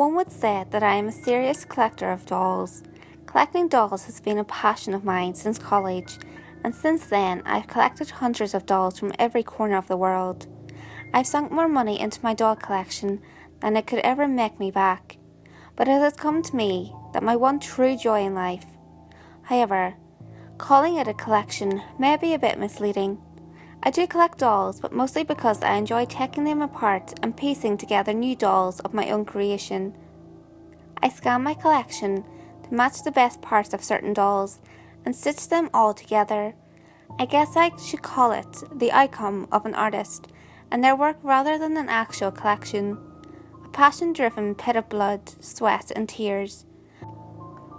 One would say that I am a serious collector of dolls. Collecting dolls has been a passion of mine since college, and since then I've collected hundreds of dolls from every corner of the world. I've sunk more money into my doll collection than it could ever make me back, but it has come to me that my one true joy in life. However, calling it a collection may be a bit misleading. I do collect dolls, but mostly because I enjoy taking them apart and piecing together new dolls of my own creation. I scan my collection to match the best parts of certain dolls and stitch them all together. I guess I should call it the outcome of an artist and their work rather than an actual collection. A passion-driven pit of blood, sweat and tears.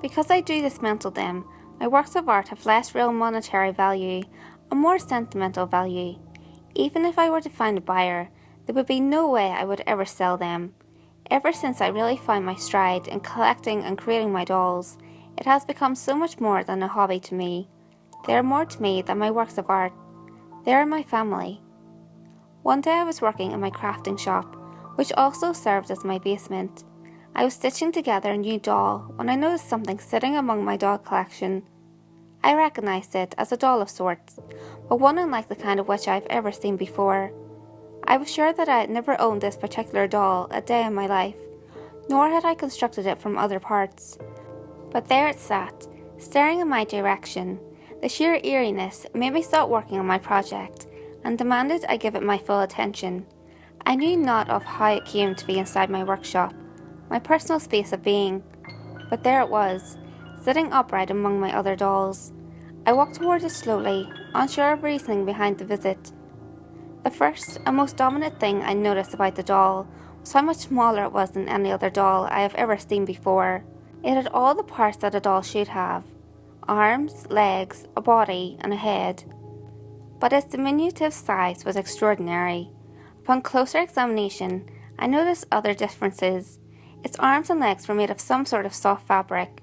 Because I do dismantle them, my works of art have less real monetary value and more sentimental value. Even if I were to find a buyer, there would be no way I would ever sell them. Ever since I really found my stride in collecting and creating my dolls, it has become so much more than a hobby to me. They are more to me than my works of art. They are my family. One day I was working in my crafting shop, which also served as my basement. I was stitching together a new doll when I noticed something sitting among my doll collection. I recognised it as a doll of sorts, but one unlike the kind of which I have ever seen before. I was sure that I had never owned this particular doll a day in my life, nor had I constructed it from other parts. But there it sat, staring in my direction. The sheer eeriness made me stop working on my project and demanded I give it my full attention. I knew not of how it came to be inside my workshop, my personal space of being, but there it was, sitting upright among my other dolls. I walked towards it slowly, unsure of reasoning behind the visit. The first and most dominant thing I noticed about the doll was how much smaller it was than any other doll I have ever seen before. It had all the parts that a doll should have: arms, legs, a body, and a head. But its diminutive size was extraordinary. Upon closer examination, I noticed other differences. Its arms and legs were made of some sort of soft fabric.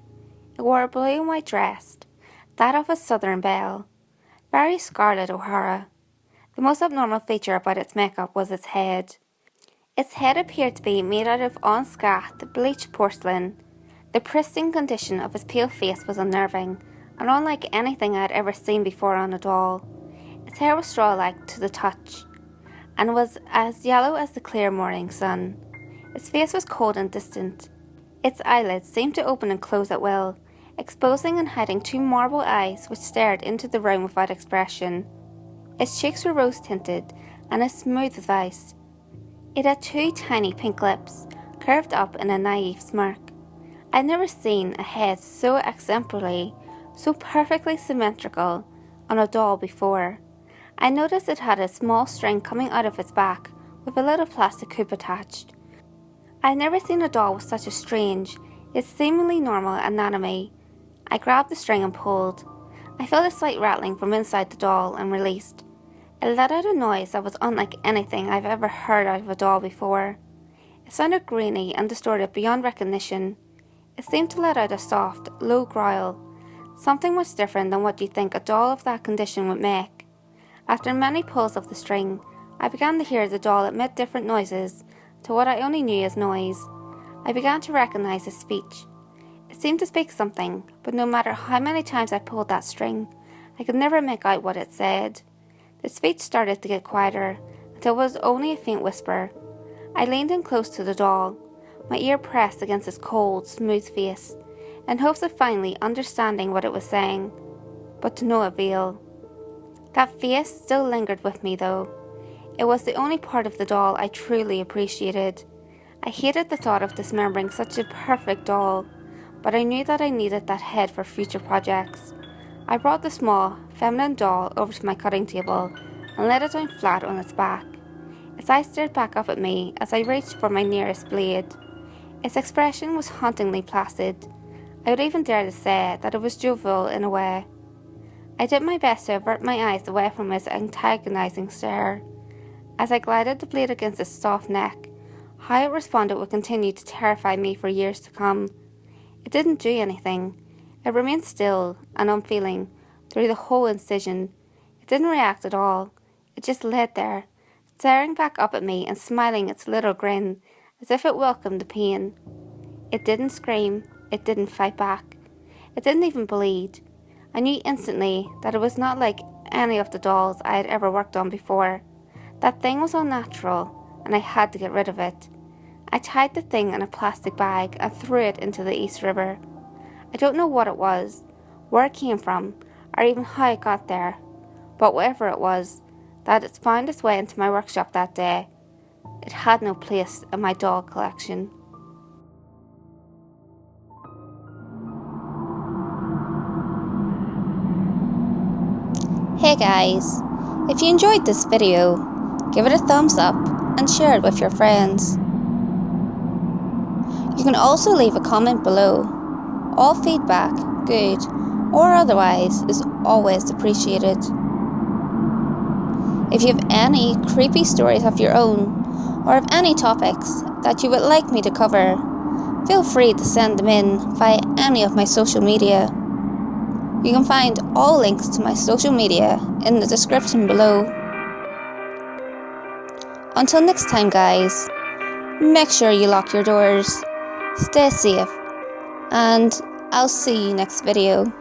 It wore a blue and white dress, that of a Southern belle, very Scarlett O'Hara. The most abnormal feature about its makeup was its head. Its head appeared to be made out of unscathed, bleached porcelain. The pristine condition of its pale face was unnerving, and unlike anything I had ever seen before on a doll. Its hair was straw-like to the touch, and was as yellow as the clear morning sun. Its face was cold and distant. Its eyelids seemed to open and close at will, exposing and hiding two marble eyes which stared into the room without expression. Its cheeks were rose-tinted and as smooth as ice. It had two tiny pink lips, curved up in a naive smirk. I had never seen a head so exemplary, so perfectly symmetrical on a doll before. I noticed it had a small string coming out of its back with a little plastic hoop attached. I had never seen a doll with such a strange, yet seemingly normal anatomy. I grabbed the string and pulled. I felt a slight rattling from inside the doll and released. It let out a noise that was unlike anything I've ever heard out of a doll before. It sounded grainy and distorted beyond recognition. It seemed to let out a soft, low growl, something much different than what you'd think a doll of that condition would make. After many pulls of the string, I began to hear the doll emit different noises to what I only knew as noise. I began to recognize its speech. It seemed to speak something, but no matter how many times I pulled that string, I could never make out what it said. The speech started to get quieter, until it was only a faint whisper. I leaned in close to the doll, my ear pressed against its cold, smooth face, in hopes of finally understanding what it was saying, but to no avail. That face still lingered with me, though. It was the only part of the doll I truly appreciated. I hated the thought of dismembering such a perfect doll, but I knew that I needed that head for future projects. I brought the small, feminine doll over to my cutting table and laid it down flat on its back. Its eyes stared back up at me as I reached for my nearest blade. Its expression was hauntingly placid. I would even dare to say that it was jovial in a way. I did my best to avert my eyes away from its antagonizing stare. As I glided the blade against its soft neck, how it responded would continue to terrify me for years to come. It didn't do anything. It remained still and unfeeling through the whole incision. It didn't react at all. It just lay there, staring back up at me and smiling its little grin as if it welcomed the pain. It didn't scream, it didn't fight back, it didn't even bleed. I knew instantly that it was not like any of the dolls I had ever worked on before. That thing was unnatural, and I had to get rid of it. I tied the thing in a plastic bag and threw it into the East River. I don't know what it was, where it came from, or even how it got there, but whatever it was, that it found its way into my workshop that day. It had no place in my doll collection. Hey guys, if you enjoyed this video, give it a thumbs up and share it with your friends. You can also leave a comment below. All feedback, good or otherwise, is always appreciated. If you have any creepy stories of your own, or have any topics that you would like me to cover, feel free to send them in via any of my social media. You can find all links to my social media in the description below. Until next time guys, make sure you lock your doors, stay safe, and I'll see you next video.